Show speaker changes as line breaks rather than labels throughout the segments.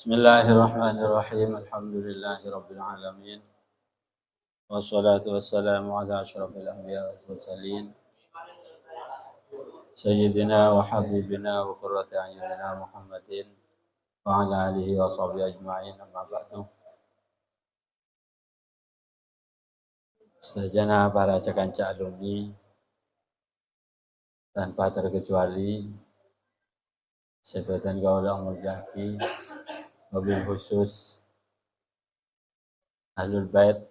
Bismillahirrahmanirrahim. Alhamdulillahirabbil alamin. Wassalatu wassalamu ala asyrafil anbiya wal mursalin. Sayyidina wa habibina wa qurrati a'yunina Muhammadin wa ala alihi wa sahbihi ajma'in, amma ba'du. Sedajana para cakanca alumni tanpa terkecuali sebutan gaul Al-Mujaki, mobil khusus Ahlul Bait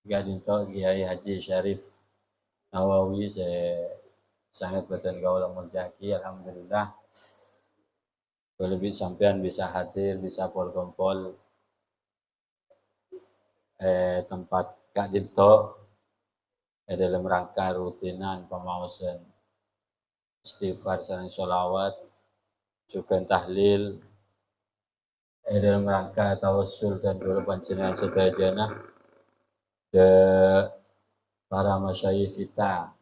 Gadinto Kiai Haji Syarif Nawawi, saya sangat beten gaul Al-Mujaki. Alhamdulillah lebih sampean bisa hadir, bisa pol-kompol tempat Kak Dinto dalam rangka rutinan pemausan istighfar sareng sholawat juga tahlil dalam rangka tawassul dan doa panjenengan sedayana de para masyayikh kita,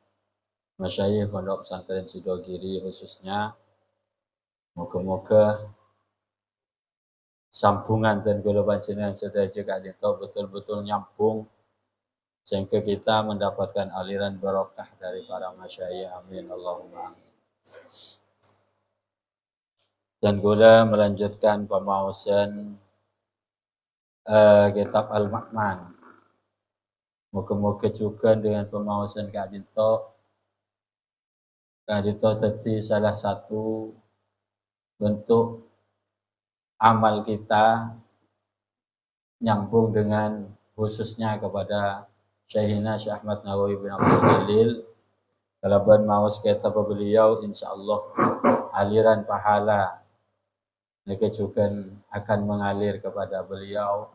masyayikh Pondok Pesantren Sidogiri khususnya, moga-moga sambungan dan doa panjenengan sedaya Kak Dinto betul-betul nyambung sehingga kita mendapatkan aliran barokah dari para masyayikh. Amin Allahumma amin. Dan gula melanjutkan pemausan kitab Al-Ma'man. Moga-moga juga dengan pemausan Kak Dinto tadi salah satu bentuk amal kita nyambung dengan khususnya kepada Syekhina Syekh Ahmad Nawawi bin Abdul Jalil. Kalau maus kitab beliau, insyaallah aliran pahala mereka juga akan mengalir kepada beliau,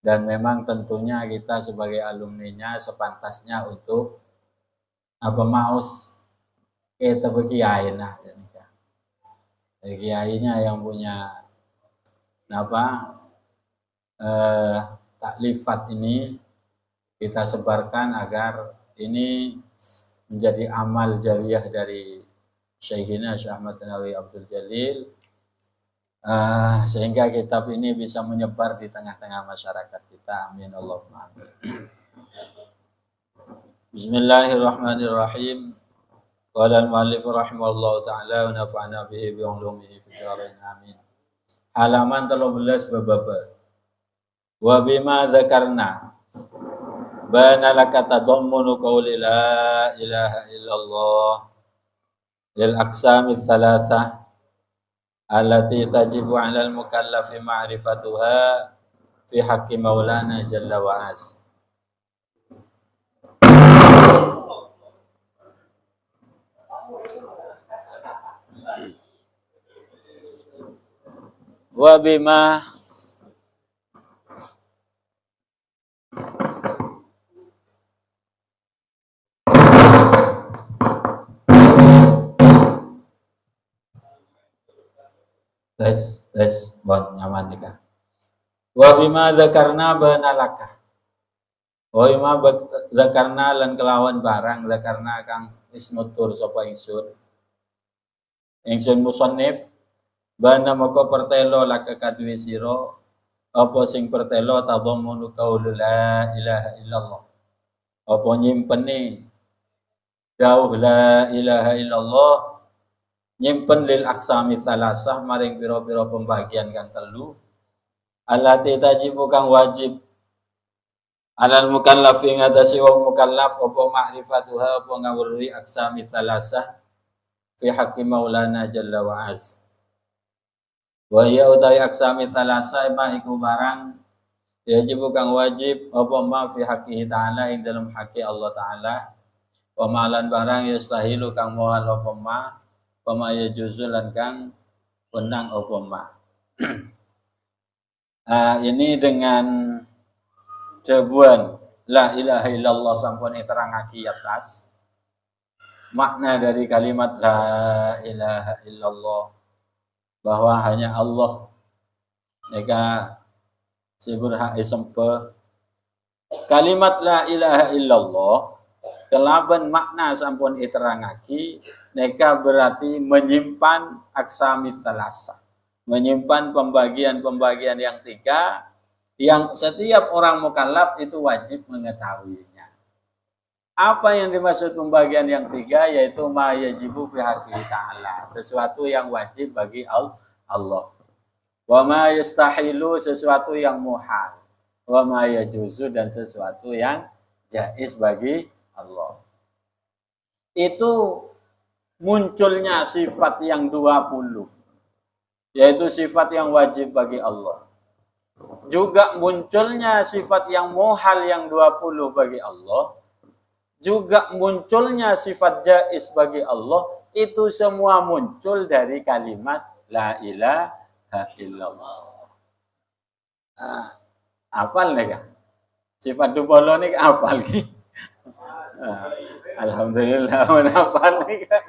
dan memang tentunya kita sebagai alumninya sepantasnya untuk maus kita berkiai kiainya yang punya taklifat ini kita sebarkan agar ini menjadi amal jariyah dari Syekhina Syekh Ahmad Nawawi Abdul Jalil, sehingga kitab ini bisa menyebar di tengah-tengah masyarakat kita. Amin Allahumma amin. Bismillahirrahmanirrahim. Qala al-muallif rahimahullahu ta'ala wa nafa'na bihi bi ulumihi fid dharain amin. Halaman 13 bababa. Wa bima dzakarna bana laka tadammunu qawli la ilaha illallah lil aqsami tsalatsah allati tajibu 'alal mukallafi ma'rifatuha fi haqqi maulana jalla wa az. Wa bima bon nyaman nikah. Wa bima dzakarna banalaka. Wa bima dzakarna lan kelawan barang dzakarna kang wis nutur sapa ingsun musannif bana moko pertelo laka kadwi sira apa sing pertelo tadhammunu qaul la ilaha illallah, apa nyimpeni dawuh la ilaha illallah, nyimpen lil aqsami tsalasah maring pira-pira pembagian kang telu, allati tajibu kang wajib alal mukallafi ngatasi wong mukallaf apa ma'rifatuha apa ngawruhi aqsami tsalasah fi haqqi maulana jalla wa az. Wa ya utawi aqsami tsalasah ma iku barang yajibu kang wajib apa ma fi haqqihi ta'ala ing dalam haqqi Allah taala, wa malan barang yastahilu kang mohal apa ma pama ya juzulan kang wenang apa ma. Ini dengan jawaban la ilaha illallah sampun terangake atas makna dari kalimat la ilaha illallah, bahwa hanya Allah neka siberhak sempe. Kalimat la ilaha illallah kelaban makna sampun iterangake neka berarti menyimpan aksami tsalasah, menyimpan pembagian-pembagian yang 3 yang setiap orang mukallaf itu wajib mengetahuinya. Apa yang dimaksud pembagian yang 3? Yaitu ma yajibu fi haqqi ta'ala, sesuatu yang wajib bagi Allah. Wa ma yastahilu, sesuatu yang muhal. Wa ma yajuzu, dan sesuatu yang jaiz bagi Allah. Itu munculnya sifat yang 20, yaitu sifat yang wajib bagi Allah. Juga munculnya sifat yang muhal yang 20 bagi Allah. Juga munculnya sifat jaiz bagi Allah. Itu semua muncul dari kalimat la ilaha illallah. Hafal nih kan? Sifat 20 nih hafal nih. Alhamdulillah hafal nih kan?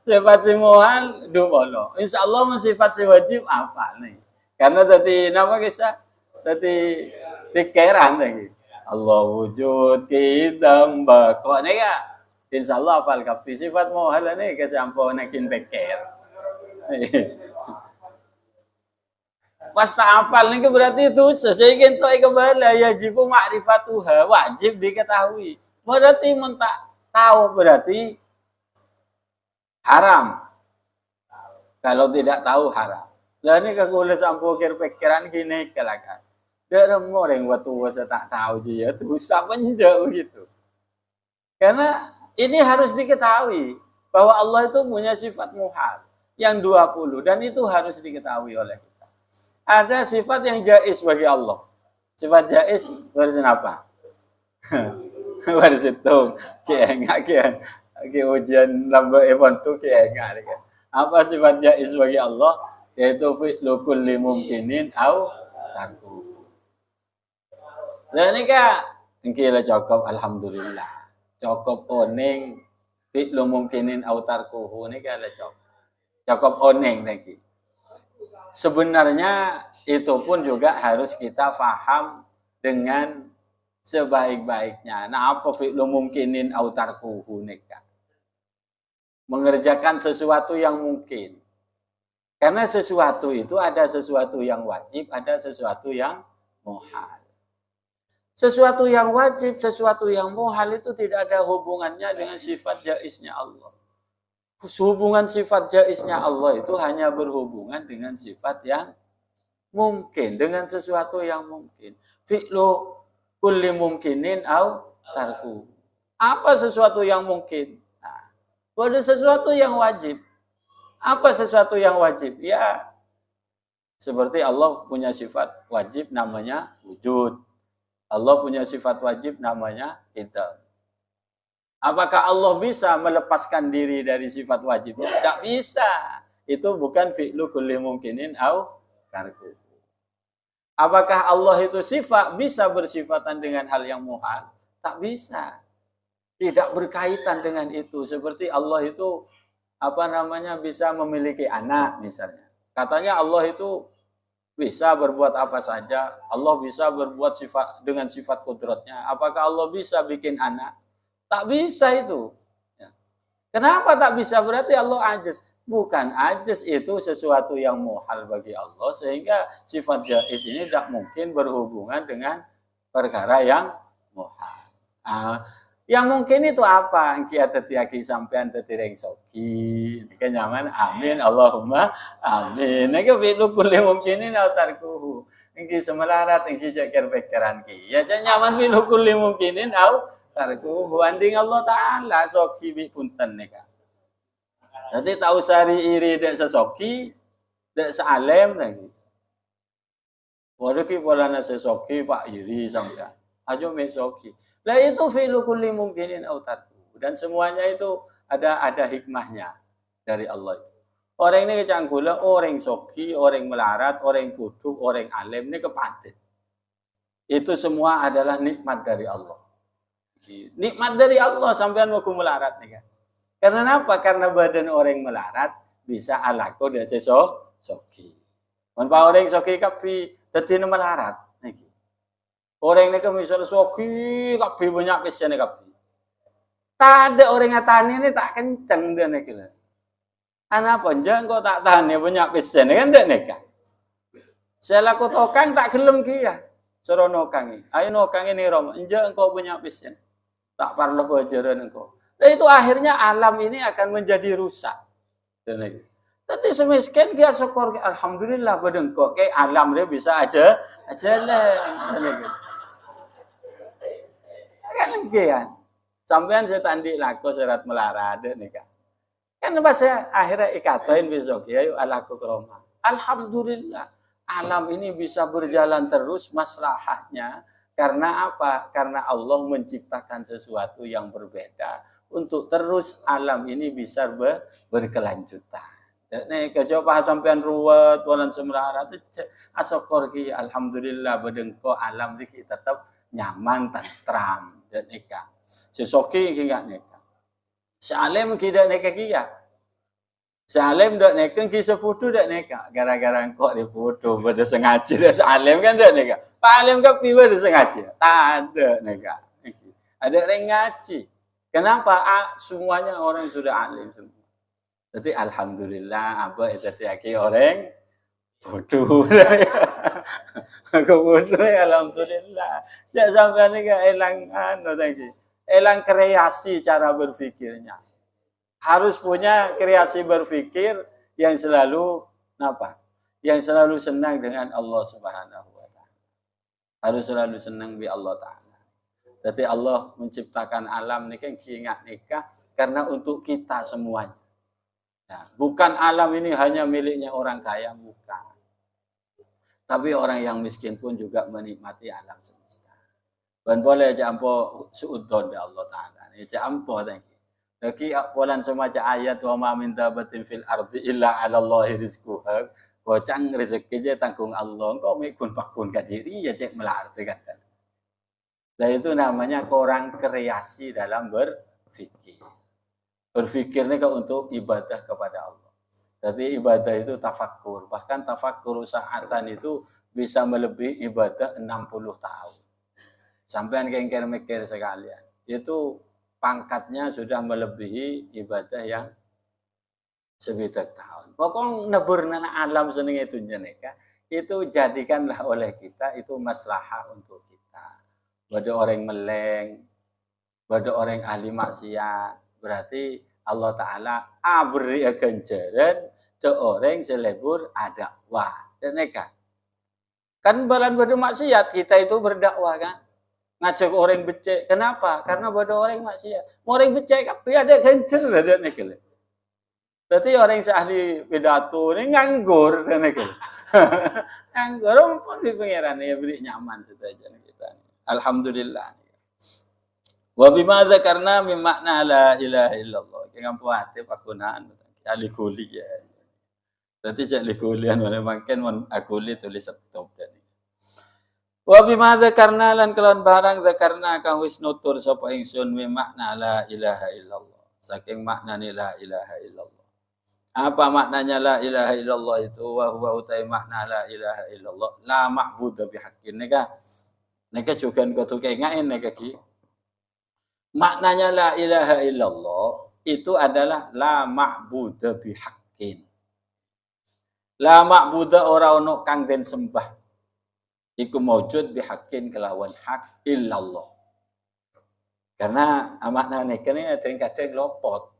Sifat si muhal 20. Insyaallah sifat si wajib apa nih? Karena tadi nama kisah tadi pikiran lagi. Allah wujud kita kok nih ya? Insyaallah hafal kapi sifat muhal nih kesampo nakin pikir. Pas tak hafal nih berarti itu sesuai kita kembali yajibu ma'rifatuha, wajib diketahui. Berarti mentak tahu berarti haram. Kalau tidak tahu haram. Lah ini kalau sampo pikiran gini kelakan. Dia orang waktu saya tak tahu dia tuh usah menjauh gitu. Karena ini harus diketahui bahwa Allah itu punya sifat muhal yang 20 dan itu harus diketahui oleh kita. Ada sifat yang jaiz bagi Allah. Sifat jaiz berarti apa? Berarti itu kayak ujian lamba event tuh kayak enggak. Apa sifat jaiz bagi Allah? Yaitu fi'lu kulli mumkinin au tarku. Lah nika engkila cukup alhamdulillah. Cukup oning fi'lu mumkinin au tarkuhu nika la cukup. Cukup oning niki. Sebenarnya itu pun juga harus kita paham dengan sebaik-baiknya. Nah, apa fi'lu mumkinin au tarkuhu nika? Mengerjakan sesuatu yang mungkin. Karena sesuatu itu ada sesuatu yang wajib, ada sesuatu yang muhal. Sesuatu yang wajib, sesuatu yang muhal itu tidak ada hubungannya dengan sifat jaiznya Allah. Hubungan sifat jaiznya Allah itu hanya berhubungan dengan sifat yang mungkin, dengan sesuatu yang mungkin. Fi'lu kulli mumkinin au tarku. Apa sesuatu yang mungkin? Ada sesuatu yang wajib. Apa sesuatu yang wajib? Ya, seperti Allah punya sifat wajib namanya wujud. Allah punya sifat wajib namanya hitam. Apakah Allah bisa melepaskan diri dari sifat wajib? Tidak bisa. Itu bukan fi'lu kulli mumkinin au tarku. Apakah Allah itu sifat bisa bersifatan dengan hal yang muhal? Tak bisa. Tidak berkaitan dengan itu. Seperti Allah itu bisa memiliki anak misalnya. Katanya Allah itu bisa berbuat apa saja. Allah bisa berbuat dengan sifat kudratnya. Apakah Allah bisa bikin anak? Tak bisa itu. Kenapa tak bisa? Berarti Allah ajiz. Bukan ajiz, itu sesuatu yang muhal bagi Allah. Sehingga sifat jaiz ini tidak mungkin berhubungan dengan perkara yang muhal. Yang mungkin itu apa? Engki atetiaki sampean tetireng soki. Nika nyaman. Amin. Allahumma amin. Nika fi'lu kulli mumkinin au tarkuhu. Engki semelarat engki cekir pikiran ki. Ya nyaman fi'lu kulli mumkinin au tarkuhu. Anding Allah Ta'ala soki bi punten nika. Jadi tahu sari iri dek sesoki, dek sealem lagi. Waduh ki polana sesoki pak iri sampean. Ajo mek soki. Lah itu fi'lu kulli mumkinin au tarku. Dan semuanya itu ada hikmahnya dari Allah. Orang ini kecanggula, orang soki, orang melarat, orang bodoh, orang alim ini kepadet. Itu semua adalah nikmat dari Allah. Nikmat dari Allah sampean mau melarat nih kan. Karena apa? Karena badan orang melarat bisa alako dan soki. Mun orang soki kapi dadi melarat niki. Orang ini kan misalnya soki, kabeh banyak pesennya kabeh. Tak ada orang ngatani ini tak kenceng dia nih. Ana ponjang kok tak tahan ya banyak pesen kan ndak nikah. Saya laku tokang tak gelem ki ya. Suruh nokangi. Ayo nokangi nih Rom. Enjak engkau punya pesen. Tak parlo wajaran engkau. Dan itu akhirnya alam ini akan menjadi rusak. Tapi semiskin dia syukur alhamdulillah bedengkok ke alam dia bisa aja lah. Kan kan. Sampean saya tandi laku serat melara ada nih kan. Kan pas saya akhirnya ikatain besok ya yuk alaku ke Roma. Alhamdulillah alam ini bisa berjalan terus maslahahnya karena apa? Karena Allah menciptakan sesuatu yang berbeda untuk terus alam ini bisa berkelanjutan. Nek coba sampean ruwet walan semrara asokor ki alhamdulillah bedengko alam iki tetap nyaman tentram dan eka. Sesoki ki enggak neka. Salem ki dak neka ki ya. Salem dak neka ki seputu dak neka gara-gara engkau diputu beda sengaja dak salem kan dak neka. Pak Alim ka piwe dak sengaja. Tak ada neka. Ada orang ngaji. Kenapa? Semuanya orang sudah alim semua. Jadi alhamdulillah apa itu tadi orang bodoh. Bodoh alhamdulillah. Jangan sampai ni ke elangan tadi. Elang kreasi cara berfikirnya. Harus punya kreasi berfikir yang selalu apa? Yang selalu senang dengan Allah Subhanahu wa taala. Harus selalu senang bi Allah taala. Jadi Allah menciptakan alam ni kan ingat nikah karena untuk kita semuanya. Nah, bukan alam ini hanya miliknya orang kaya, bukan. Tapi orang yang miskin pun juga menikmati alam semesta. Dan boleh jampo suudon ya Allah Ta'ala. Ini jampo tadi. Lagi polan semacam ayat wa ma min dabatin fil ardi illa 'ala Allahi rizquha. Bocang rezeki je tanggung Allah. Engkau mikun pakun ka diri ya cek melarti kan. Dan itu namanya orang kreasi dalam berfikir. Berfikir ini untuk ibadah kepada Allah. Jadi ibadah itu tafakkur. Bahkan tafakkur sa'atan itu bisa melebihi ibadah 60 tahun. Sampai kengker mikir sekalian. Itu pangkatnya sudah melebihi ibadah yang sebidak tahun. Pokoknya neburna alam seneng itu jeneka. Itu jadikanlah oleh kita itu maslahah untuk kita. Bada orang meleng, bada orang ahli maksiat. Berarti Allah Ta'ala beri ganjaran ke orang selebur dakwah. Dan mereka kan balan pada maksiat kita itu berdakwah kan. Ngajak orang becek. Kenapa? Karena pada orang maksiat. Orang becek tapi ada ganjar ada mereka. Berarti orang seahli pidato ini nganggur dan mereka. Nganggur pun di pengiran ya beri nyaman saja kita. Alhamdulillah. Wa bima dzakarna min makna la ilaha illallah. Jangan puate pakunaan ahli kuliah. Berarti cak ahli kuliah mana makin akuli tulis stop dan. Wa bima dzakarna lan kelawan barang dzakarna kang wis nutur sapa ingsun min makna la ilaha illallah. Saking maknane la ilaha illallah. Apa maknanya la ilaha illallah itu? Wa huwa utai makna la ilaha illallah la ma'budu bihaqqin. Neka juga kudu kengaen neka ki. Maknanya la ilaha illallah itu adalah la ma'budu bihaqqin. La ma'budu ora ono kang den sembah. Iku maujud bihaqqin kelawan hak illallah. Karena maknane kene kadang-kadang lopot.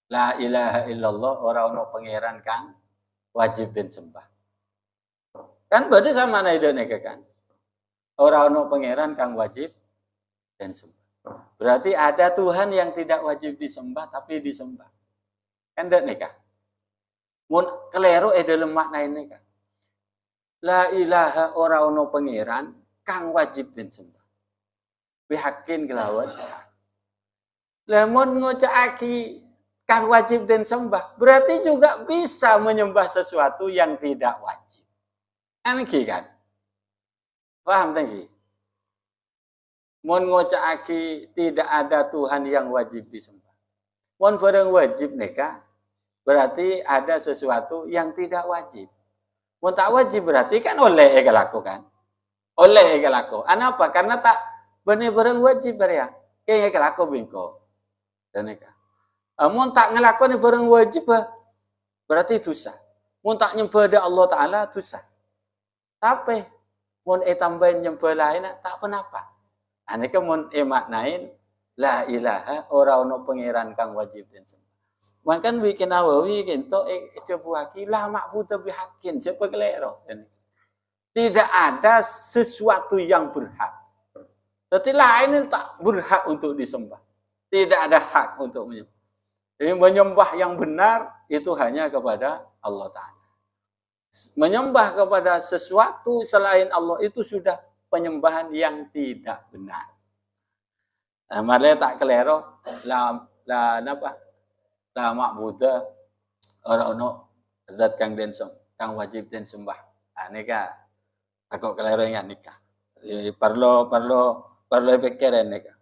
La ilaha illallah ora ono pangeran kang wajib den sembah. Kan berarti sama naidone kan. Ora ono pangeran kang wajib den sembah. Berarti ada Tuhan yang tidak wajib disembah tapi disembah. Kan ndak nikah. Mun keliru dalam makna ini kan. La ilaha ora ono pangeran kang wajib disembah. Bihaqqin kelawan. Lamun ngocaki kang wajib disembah, berarti juga bisa menyembah sesuatu yang tidak wajib. Kan kan? Paham tadi? Mun ngocaki tidak ada Tuhan yang wajib disembah. Mun barang wajib neka, berarti ada sesuatu yang tidak wajib. Mun tak wajib berarti kan oleh lakukan. Oleh laku. Kenapa? Karena tak benar-benar wajib ya. Kayak laku bingko. Dan neka. Mun tak ngelakoni barang wajib berarti dosa. Mun tak nyembah da Allah Ta'ala dosa. Tapi mun tambahin nyembah lain tak penapa. Ane ke mun maknain la ilaha ora ono pangeran kang wajib den sembah. Makan bikin Nawawi kento coba la ma'budu bihaqqin siapa kelero. Tidak ada sesuatu yang berhak. Tapi lain tak berhak untuk disembah. Tidak ada hak untuk menyembah. Jadi menyembah yang benar itu hanya kepada Allah Ta'ala. Menyembah kepada sesuatu selain Allah itu sudah penyembahan yang tidak benar. Nah, malah tak kelero la ma'budu ora ono zat kang den kang wajib den sembah. Nika aku kelero ingat nika. Perlu pikiran nika.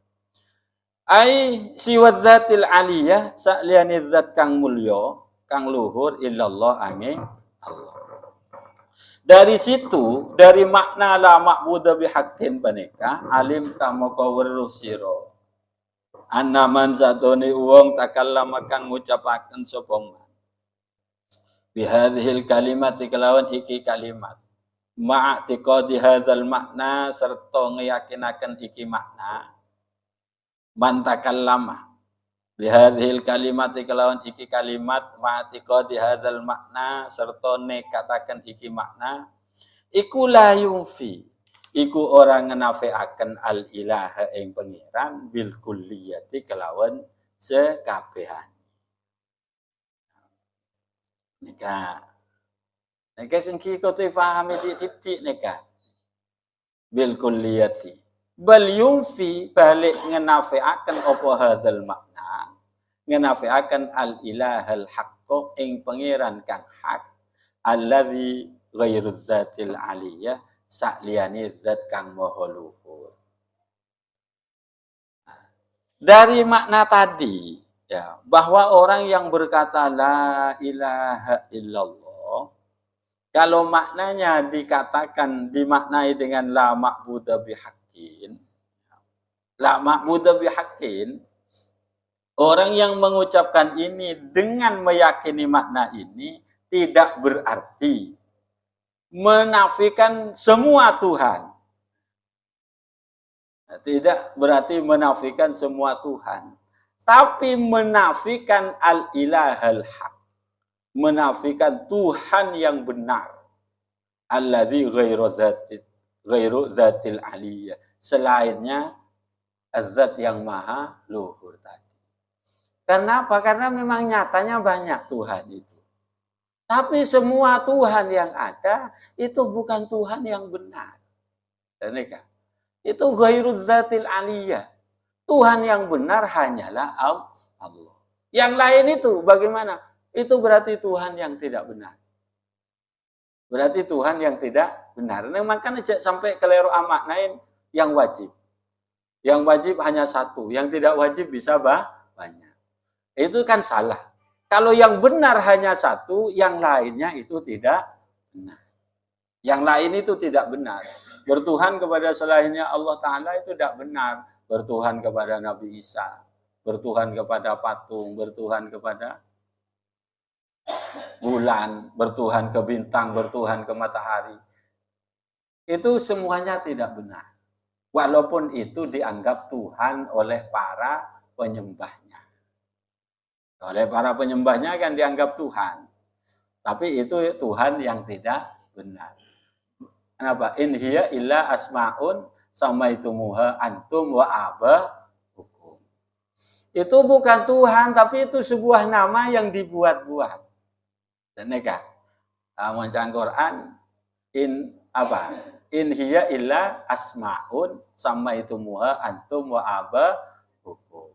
Ai siwa dzatil aliyah sa'liyani zat kang mulya kang luhur illallah angin Allah. Dari situ, dari makna la ma'budu bihaqqin panika alim tamaka weruh sira. Anna man zadone wong takallama kang ngucapaken sapa man. Bihadhil kalimat kelawan iki kalimat. Ma'tiqadi hadzal makna serta ngeyakinaken iki makna. Man takallama bihadhil kalimat kelawan iki kalimat ma'tiqadi hadzal makna serta nekataken iki makna iku la yumfi iku orang ngenafiaken al ilaha ing pangeran bil kulliyati kelawan sekabehan. Nika kengki kote pahami titik nika bil kulliyati bal yumfi balik ngenafiaken apa hadzal makna ngenafiaken al ilahal haqqo ing pangeran kang hak alladzi ghairu dzatil aliyah sakliyane zat kang maha luhur. Dari makna tadi ya bahwa orang yang berkata la ilaha illallah kalau maknanya dikatakan dimaknai dengan la ma'budu bihaqqin. La ma'budu bihaqqin orang yang mengucapkan ini dengan meyakini makna ini tidak berarti menafikan semua Tuhan. Tidak berarti menafikan semua Tuhan. Tapi menafikan al-ilahal haq. Menafikan Tuhan yang benar. Alladzi ghairu dzatil aliyah. Selainnya zat yang maha luhur tadi. Karena apa? Karena memang nyatanya banyak Tuhan itu. Tapi semua Tuhan yang ada itu bukan Tuhan yang benar. Dan itu ghairu dzatil aliyah. Tuhan yang benar hanyalah Allah. Yang lain itu bagaimana? Itu berarti Tuhan yang tidak benar. Berarti Tuhan yang tidak benar. Nah, makanya sampai keliru maknain yang wajib. Yang wajib hanya satu, yang tidak wajib bisa banyak. Itu kan salah. Kalau yang benar hanya satu, yang lainnya itu tidak benar. Yang lain itu tidak benar. Bertuhan kepada selainnya Allah Ta'ala itu tidak benar. Bertuhan kepada Nabi Isa, bertuhan kepada patung, bertuhan kepada bulan, bertuhan ke bintang, bertuhan ke matahari. Itu semuanya tidak benar. Walaupun itu dianggap Tuhan oleh para penyembahnya. Oleh para penyembahnya kan dianggap Tuhan. Tapi itu Tuhan yang tidak benar. Kenapa? In hiya illa asma'un samaitumuha antum wa aba'ukum. Itu bukan Tuhan, tapi itu sebuah nama yang dibuat-buat. Dan neka, mancang Quran in hiya illa asma'un samaitumuha antum wa aba'ukum.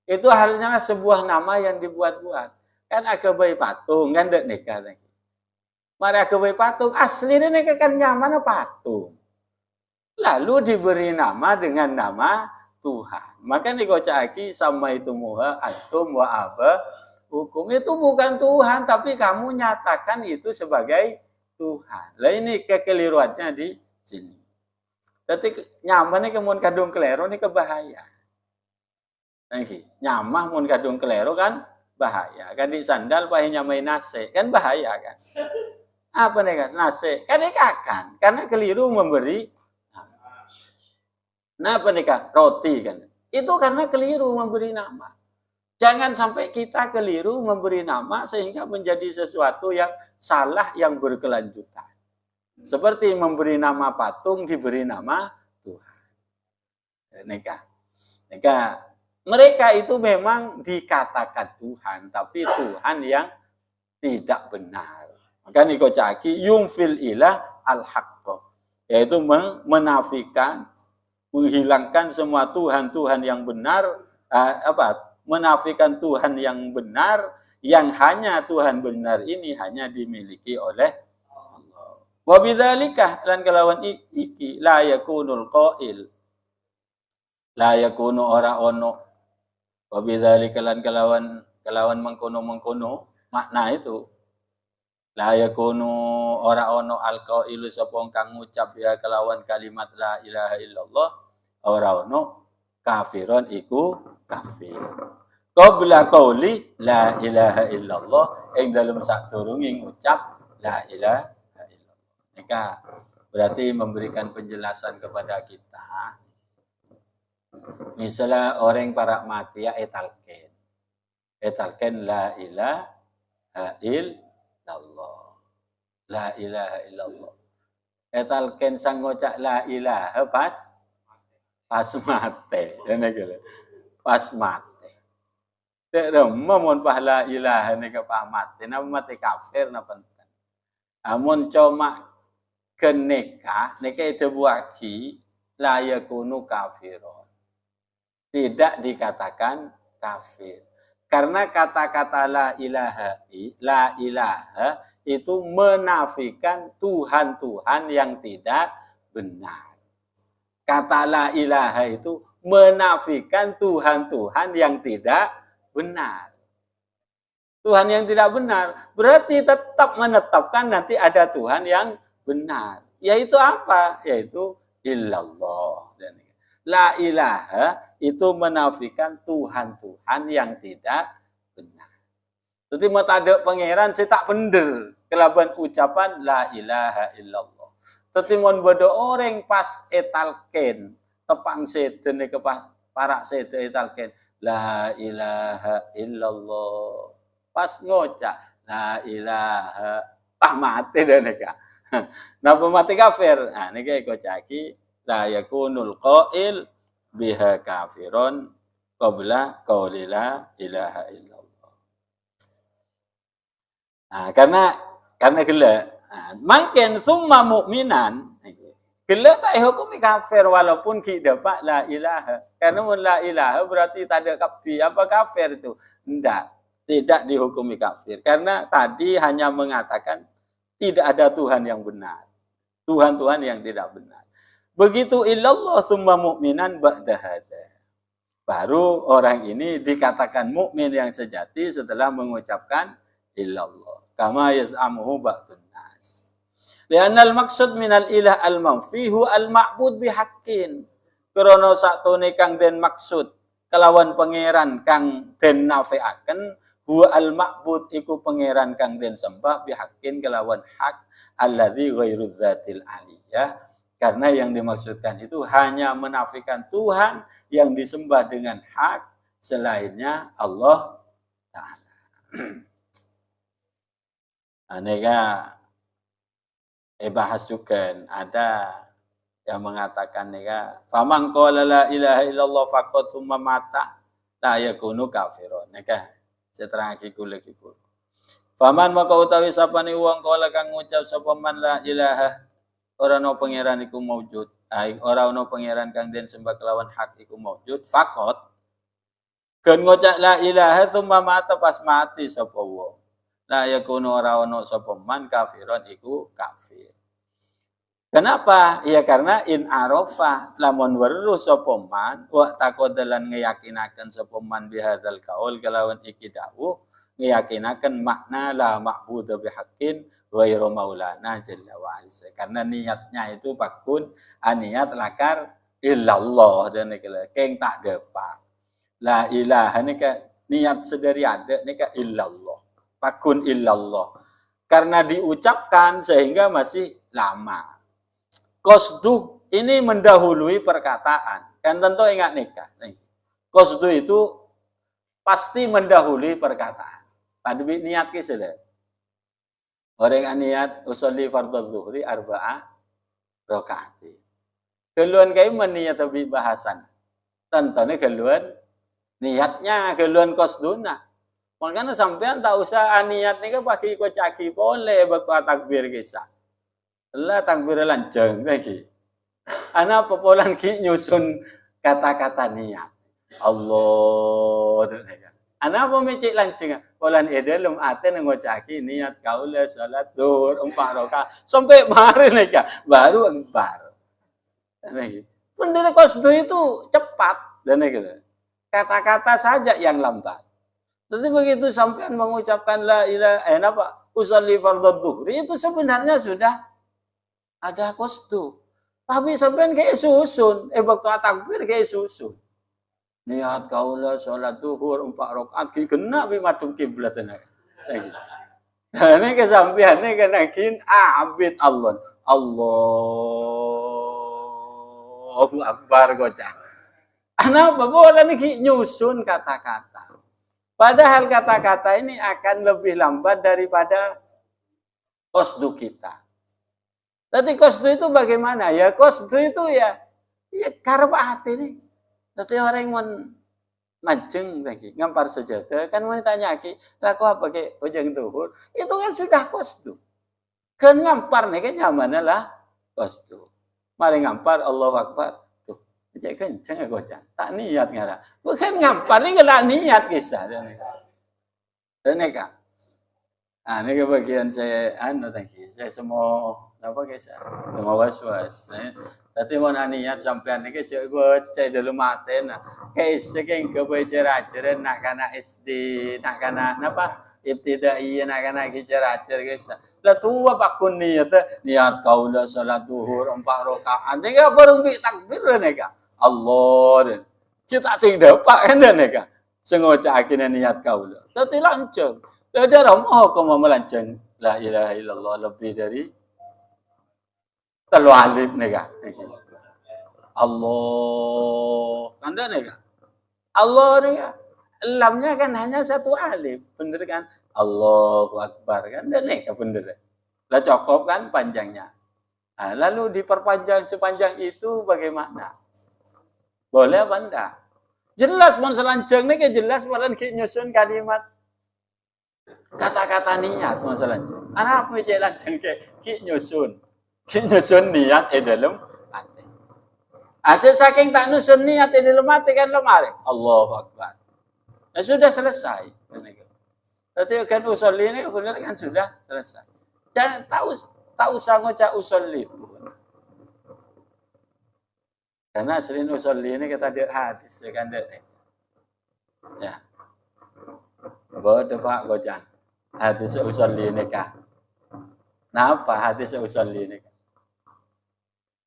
Itu halnya sebuah nama yang dibuat-buat. Kan akabai patung kan dek neka lagi. Mari akabai patung asli ini kan nyaman patung. Lalu diberi nama dengan nama Tuhan. Maka dikocaki samaitumuha antum wa aba'ukum. Itu bukan Tuhan, tapi kamu nyatakan itu sebagai Tuhan. Lah ini kekeliruannya di sini. Tapi nyaman ini kemun kadung kelero ini kebahaya. Niki, nyamah mun kadung kelero kan bahaya. Kan di sandal pahinya main nasi, kan bahaya kan. Apa nih guys? Nasi, kan dikakan. Karena keliru memberi. Nah apa nih kak? Roti kan. Itu karena keliru memberi nama. Jangan sampai kita keliru memberi nama sehingga menjadi sesuatu yang salah yang berkelanjutan. Seperti memberi nama patung diberi nama Tuhan. Mereka itu memang dikatakan Tuhan, tapi Tuhan yang tidak benar. Maka niko caki yumfil ilah al-haqqa, yaitu menafikan, menghilangkan semua Tuhan-Tuhan yang benar, menafikan Tuhan yang benar, yang hanya Tuhan benar ini hanya dimiliki oleh Allah. Wa bidzalika lan kelawan iki la yakunul qail, la yakunu ora ono, wa bidzalika lan kelawan mengkono makna itu la yakunu ora ono alqailu sapa kang ngucap ya kelawan kalimat la ilaha illallah ora ono kafiron iku kafir. Qabla qauli la ilaha illallah ing dalem sadurunge ngucap la ilaha illallah. Maka berarti memberikan penjelasan kepada kita. Misalnya orang para mati ya etalken la ilaha illallah. La ilaha illallah. Etalken sang ngocak la ilaha pas mate. Pas mate. Dek mon pah la ilaha nika pas mate. Na mate kafir na penting. Amun coma keneka nika debuaki la yakunu kafiron. Tidak dikatakan kafir. Karena kata-kata la ilaha itu menafikan Tuhan-Tuhan yang tidak benar. Kata la ilaha itu menafikan Tuhan-Tuhan yang tidak benar. Tuhan yang tidak benar berarti tetap menetapkan nanti ada Tuhan yang benar. Yaitu apa? Yaitu illallah. La ilaha itu menafikan Tuhan-Tuhan yang tidak benar. Jadi mata ada pangeran saya tak bener kelaban ucapan la ilaha illallah. Tapi mon bodo orang pas etalken tepang sedene ke pas para sede etalken la ilaha illallah. Pas ngocak la ilaha mati dan neka. Napa mati kafir? Nah niki kocaki la yakunul qail biha kafiron qabla qauli la ilaha illallah. Nah, karena gila. Nah, makin summa mu'minan. Gila tak hukumi kafir walaupun kita dapat la ilaha. Karena la ilaha berarti tak ada kafir. Apa kafir itu? Tidak dihukumi kafir. Karena tadi hanya mengatakan tidak ada Tuhan yang benar. Tuhan-Tuhan yang tidak benar. Begitu illallah summa mu'minan ba'da hadza. Baru orang ini dikatakan mukmin yang sejati setelah mengucapkan illallah. Kama yaz'amuhu ba'dun nas. Li'anna al-maqsud minal ilah al-manfi huwa al-ma'bud bihaqqin. Krana sakjane kang den maksud kelawan pangeran kang den nafeaken huwa al-ma'bud iku pangeran kang den sembah bihaqqin kelawan hak alladzi ghairu dzatil aliyah. Karena yang dimaksudkan itu hanya menafikan Tuhan yang disembah dengan hak selainnya Allah Ta'ala. Aneka bahas juga ada yang mengatakan neka faman qala la ilaha illallah faqad summa mata la yakunu kafiron. Neka seterangake kula kipun. Faman maka utawi sapane wong qala kang ngucap sapa man la ilaha ora no pangeran iku maujud, ora no pangeran kang den sembah kelawan hak iku maujud, fakot gen ngocak la ilaha summa mata pas mati sapa wong. La yakunu ora ono sapa man kafiron iku kafir. Kenapa? Ya karena in arafa lamun weruh sapa man wa taqadalan ngeyakinaken sapa man bihadzal qaul kelawan iki dawuh ngeyakinaken makna la ma'budu bihaqqin ghairu maulana jalla wa azza. Karena niatnya itu bakun niat lakar illallah dan keng tak depak. La ilaha ni niat sedari ada nika illallah. Pakun illallah. Karena diucapkan sehingga masih lama. Qasdu ini mendahului perkataan. Kan tentu ingat nikah. Qasdu itu pasti mendahului perkataan. Tadi niat ke sudah. Orang niat usolli fardhu zuhri arba'ah rakaat. Keluan kai meniat tapi bahasan. Tentunya keluan niatnya, keluan qasduna. Makanya sampean tak usah niat ni kan pakai kocaki boleh bakal takbir kisah. Allah takbir lanceng lagi. Ana popolan ki nyusun kata-kata niat. Allah. Ana apa mecik lanceng? Polan edelum aten ngocaki niat kaula salat zuhur 4 rakaat sampai mari nika baru akbar. Lagi. Benar qasdu itu cepat dan gitu. Kata-kata saja yang lambat. Tapi begitu sampean mengucapkan la ilaha usolli fardhu zuhri itu sebenarnya sudah ada qasdu. Tapi sampean kayak susun, waktu takbir kayak susun. Niat kaula salat zuhur 4 rakaat ki kena bi madhep kiblat nah. Ini kesampean ini kena kin abid Allah. Allahu akbar gocang. Kenapa boleh nih nyusun kata-kata? Padahal kata-kata ini akan lebih lambat daripada qasdu kita. Tapi qasdu itu bagaimana? Ya qasdu itu ya karep hati nih. Tapi orang yang majeng lagi ngampar sejadah kan wanita nyaki laku apa ke ujung tuhur itu kan sudah qasdu. Kan ngampar nih kan nyaman lah qasdu. Mari ngampar Allahu akbar. Cek kenceng aku cak. Tak niat ngara. Bukan ngampar ni kena niat kisah dan neka. Ah ini kebagian saya tadi. Saya semua apa kisah? Semua was-was. Tapi mau niat sampean ni cek buat cek dulu maten. Kayak sekian kebaca-acara nak kana SD, nak kana apa? Ibtidaiyah nak kana kicara-acara kisah. Lah tua pakun niat kaula salat zuhur 4 rakaat. Neka baru bi takbir neka. Allah kita tidak pak kan neka sengaja akhirnya niat kau lah tapi lanceng ada ramah kau mau melanceng la ilaha illallah lebih dari telu alif neka Allah kan neka Allah neka lamnya kan hanya satu alif bener kan Allahu akbar kan neka bener lah cukup kan panjangnya lalu diperpanjang sepanjang itu bagaimana? Boleh apa enggak? Jelas mau selanceng nih kayak jelas malah nyusun kalimat kata-kata niat mau selanceng. Anak apa cek lanceng kayak nyusun niat dalam hati. Aja saking tak nyusun niat dalam hati kan lemari. Allahu akbar. Nah, sudah selesai. Tapi kan usolli ini benar kan sudah selesai. Jangan tak usah ngocak usolli pun. Karena sering usolli ini kita lihat hadis kan dek. Ya. Bodoh Pak Gojang. Hadis usolli ini kan. Napa hadis usolli ini kan?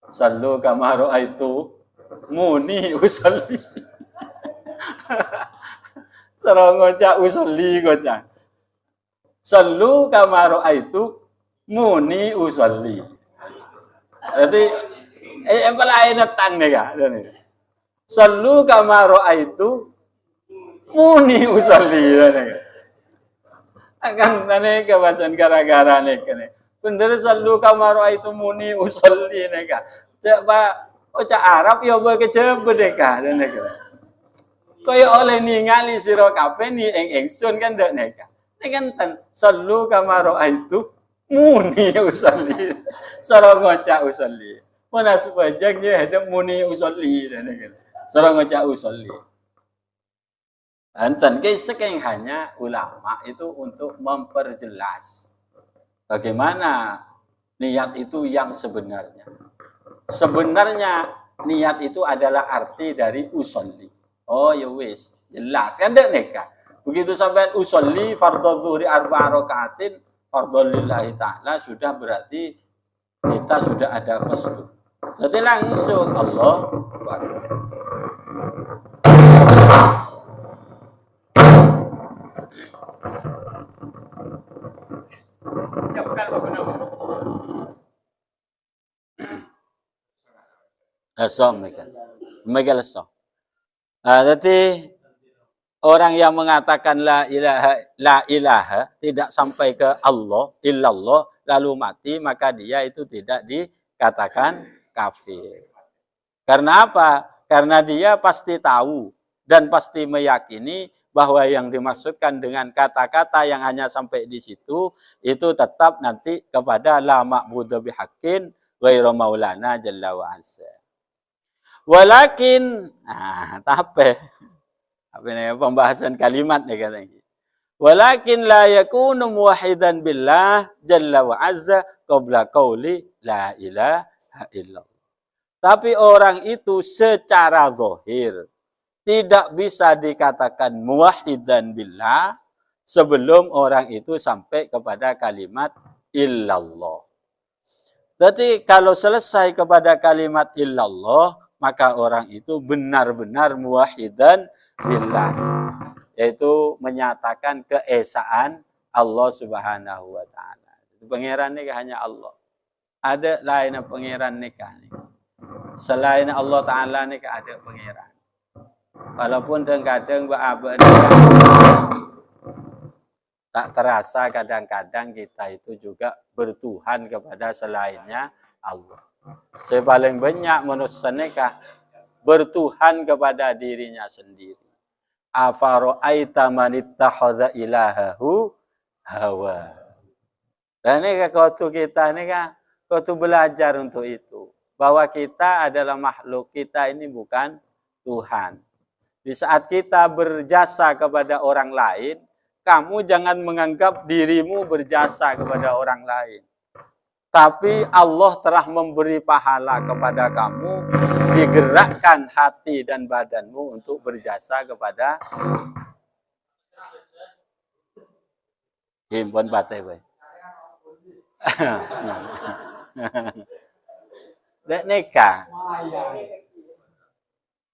Sallu kama ra'aitu muni usolli. Sareng ngocak usolli Gojang. Sallu kama ra'aitu muni usolli. Berarti lain datang nih kak. Sallu kama ra'aitu muni usolli nih. Akan nane kebasan gara-gara nih kan. Bener sallu kama ra'aitu muni usolli nih kak. Coba oca Arab ya boleh kecebet deh kak. Kaya oleh ningali sira kabeh ni engsun kan ndak nih kak. Ini kan ten sallu kama ra'aitu muni usolli. Sareng ngocak usolli. Mana sepanjangnya ada muni usolli dan seorang ngocak usolli. Antan sekian hanya ulama itu untuk memperjelas bagaimana niat itu yang sebenarnya. Sebenarnya niat itu adalah arti dari usolli. Oh ya wis, jelas kan dek neka. Begitu sampai usolli fardhu zuhri 4 rakaatin fardhu lillahi ta'ala sudah berarti kita sudah ada qasdu. Jadi langsung Allah Akbar.
Ya bukan baguna.
Mereka lesok. Jadi orang yang mengatakan la ilaha tidak sampai ke Allah, illallah, lalu mati, maka dia itu tidak dikatakan kafir. Karena apa? Karena dia pasti tahu dan pasti meyakini bahwa yang dimaksudkan dengan kata-kata yang hanya sampai di situ itu tetap nanti kepada la ma'budu bihaqqin ghairu maulana jalla wa azza. Walakin, tapi ini pembahasan kalimat nih katanya. Walakin la yakunu muwahidan billah jalla wa azza qabla qauli la ilaha illallah. Tapi orang itu secara zahir tidak bisa dikatakan muwahidan billah sebelum orang itu sampai kepada kalimat illallah. Jadi kalau selesai kepada kalimat illallah, maka orang itu benar-benar muwahidan billah, yaitu menyatakan keesaan Allah Subhanahu wa taala. Pangeran ini hanya Allah. Ada lain pangeran nikah. Selain Allah taala ini ada pangeran. Walaupun kadang tak terasa kadang-kadang kita itu juga bertuhan kepada selainnya Allah. Sepaling banyak manusia nikah bertuhan kepada dirinya sendiri. Afara'aita man ittakhadha ilahahu hawa. Dan ini kalau kita ini kan kalau belajar untuk itu bahwa kita adalah makhluk, kita ini bukan Tuhan. Di saat kita berjasa kepada orang lain, kamu jangan menganggap dirimu berjasa kepada orang lain. Tapi Allah telah memberi pahala kepada kamu, digerakkan hati dan badanmu untuk berjasa kepada himpun batai baik. Dek nikah.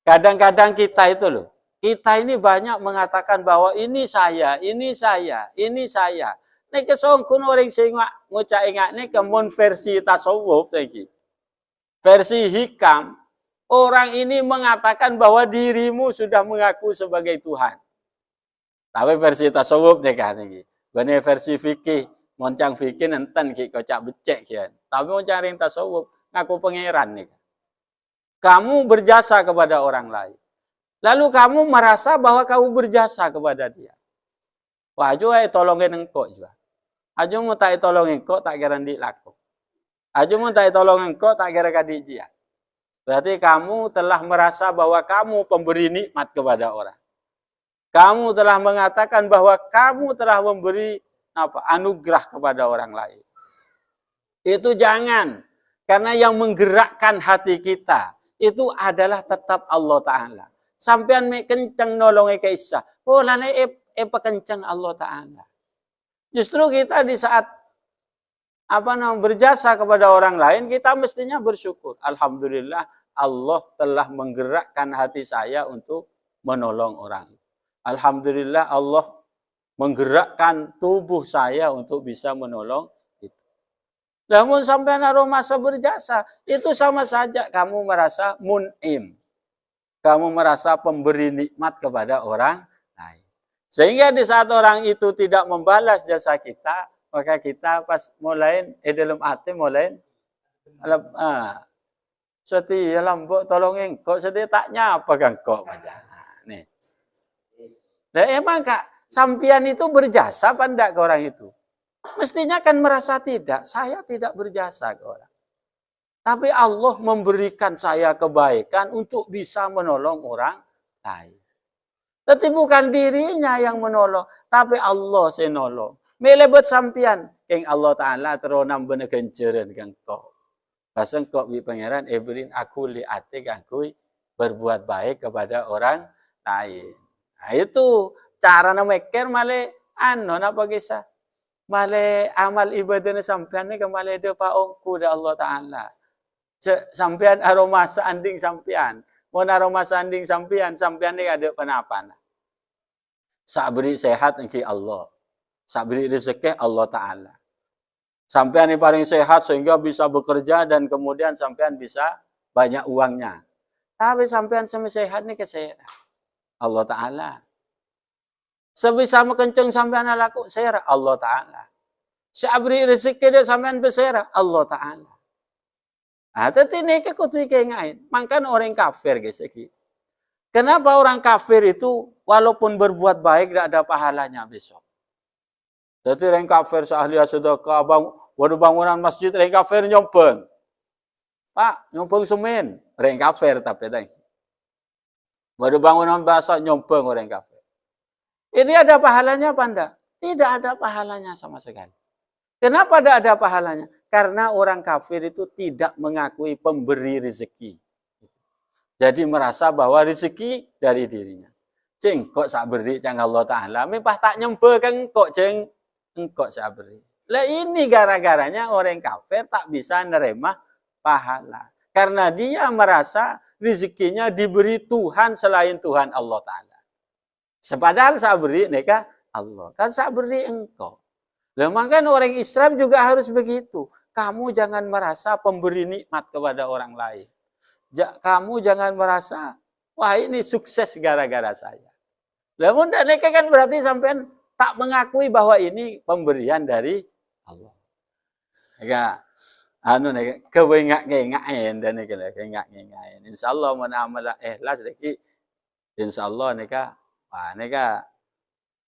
Kadang-kadang kita itu loh, kita ini banyak mengatakan bahwa ini saya, ini saya, ini saya. Nek kesongkun orang sing ngucap ingat nek kemun versi tasawuf lagi. Versi hikam, orang ini mengatakan bahwa dirimu sudah mengaku sebagai Tuhan. Tapi versi tasawuf deh kan iki. Bene versi fikih, moncang fikih nenten ki kocak becek kian. Tapi moncang ring tasawuf ngaku pangeran nih. Kamu berjasa kepada orang lain. Lalu kamu merasa bahwa kamu berjasa kepada dia. Wah, ajo tolongin engkau juga. Ajo mau tak tolongin engkau tak kira di laku. Ajo mau tak tolongin engkau tak kira kadi dia. Berarti kamu telah merasa bahwa kamu pemberi nikmat kepada orang. Kamu telah mengatakan bahwa kamu telah memberi anugerah kepada orang lain. Itu jangan. Karena yang menggerakkan hati kita itu adalah tetap Allah Ta'ala. Sampean mek kenceng nolongi keisah. Oh, lane kenceng Allah Ta'ala. Justru kita di saat berjasa kepada orang lain, kita mestinya bersyukur. Alhamdulillah, Allah telah menggerakkan hati saya untuk menolong orang. Alhamdulillah, Allah menggerakkan tubuh saya untuk bisa menolong itu. Namun sampai masa berjasa, itu sama saja kamu merasa mun'im. Kamu merasa pemberi nikmat kepada orang lain. Sehingga di saat orang itu tidak membalas jasa kita, maka kita pas mulai dalam hati mulai setia lambok tolongin kok sedia taknya apa kan kok aja. Nih. Nah, emang Kak, sampian itu berjasa apa enggak ke orang itu? Mestinya kan merasa tidak, saya tidak berjasa ke orang. Tapi Allah memberikan saya kebaikan untuk bisa menolong orang lain. Tapi bukan dirinya yang menolong, tapi Allah yang menolong. Melebet sampian, yang Allah Ta'ala teronam bener kenceran kang kau. Pasang kau bi pangeran, Ebrin aku liati aku berbuat baik kepada orang lain. Nah itu cara namanya male napa kisah. Male amal ibadah sampean ni kemale de paongku da Allah Taala. Sampean aroma sanding sampean. Mun aroma sanding sampean ni ada penapa. Sabri sehat engki Allah. Sak beri rezeki Allah Ta'ala. Sampean yang paling sehat sehingga bisa bekerja dan kemudian sampean bisa banyak uangnya. Tapi sampean sama sehat nih kesehat. Allah Ta'ala. Sebisa kenceng sampean laku sehat Allah Ta'ala. Sabri rezeki dia sampean beserah Allah Ta'ala. Tadi ini kekutu ngain. Makanya orang kafir guys. Kenapa orang kafir itu walaupun berbuat baik tidak ada pahalanya besok? Jadi orang kafir seahli sedekah, waduh bangunan masjid, orang kafir nyompeng. Pak, nyompeng semen, orang kafir tapi tadi. Waduh bangunan bahasa nyompeng orang kafir. Ini ada pahalanya apa enggak? Tidak ada pahalanya sama sekali. Kenapa tidak ada pahalanya? Karena orang kafir itu tidak mengakui pemberi rezeki. Jadi merasa bahwa rezeki dari dirinya. Cing, kok sak beri cang Allah Ta'ala. Mipah tak nyembel kan kok cing, engkok sak beri. Lah ini gara-garanya orang kafir tak bisa nerima pahala. Karena dia merasa rezekinya diberi Tuhan selain Tuhan Allah Ta'ala. Sepadahal sak beri neka Allah. Kan sak beri engkau. Lah makanya orang Islam juga harus begitu. Kamu jangan merasa pemberi nikmat kepada orang lain. Kamu jangan merasa, wah ini sukses gara-gara saya. Namun mereka kan berarti sampean tak mengakui bahwa ini pemberian dari Allah. Ya, kewengak-ngengain dan kewengak-ngengain. Insyaallah man amala ikhlas iki insyaallah nika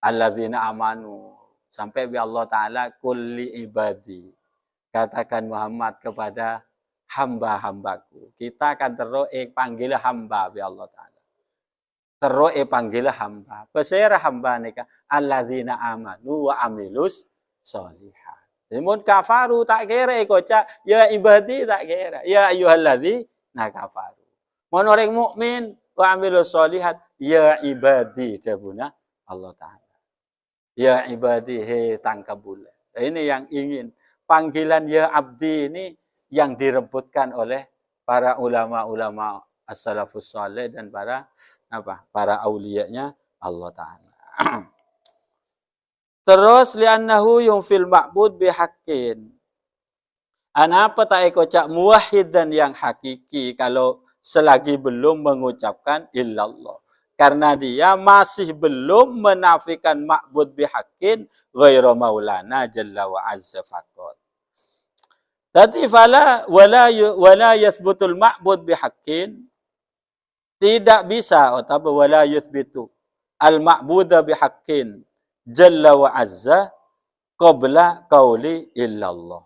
alladzina amanu sampai bi Allah Ta'ala kulli ibadi. Katakan Muhammad kepada hamba-hambaku. Kita akan terus panggil hamba bi Allah Ta'ala. Terus panggil hamba. Pesera hamba nika alladzina amanu wa amilus sholihat. Namun kafaru tak kira kocak ya ibadi tak kira ya ayyuhalladzina kafaru. Mun orang mukmin wa amilus sholihat ya ibadi jabuna Allah Ta'ala. Ya ibadi he tangkabul. Ini yang ingin panggilan ya abdi ini yang direbutkan oleh para ulama-ulama as-salafus saleh dan para auliyanya Allah Ta'ala. Terus li'annahu yumfil ma'bud bihaqqin. Apa tak kocak muwahhid dan yang hakiki kalau selagi belum mengucapkan illallah. Karena dia masih belum menafikan ma'bud bihaqqin ghairu maulana jalla wa azza faqat. Tadi wala yathbutul ma'bud bihaqqin tidak bisa atau wala yuthbitu al ma'buda bihaqqin jalla wa azza qabla qauli illallah.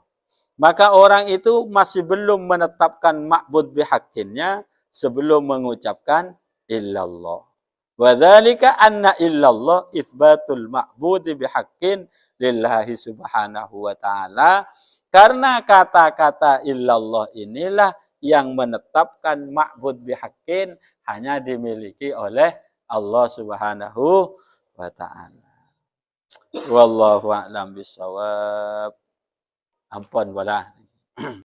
Maka orang itu masih belum menetapkan ma'bud bihaqqinnya sebelum mengucapkan illallah. Wa dzalika anna illallah itsbatul ma'bud bihaqqin lillahi subhanahu wa ta'ala. Karena kata-kata illallah inilah yang menetapkan ma'bud bihaqqin hanya dimiliki oleh Allah Subhanahu wa ta'ala. Wallahu a'lam bishawab. Ampun wala.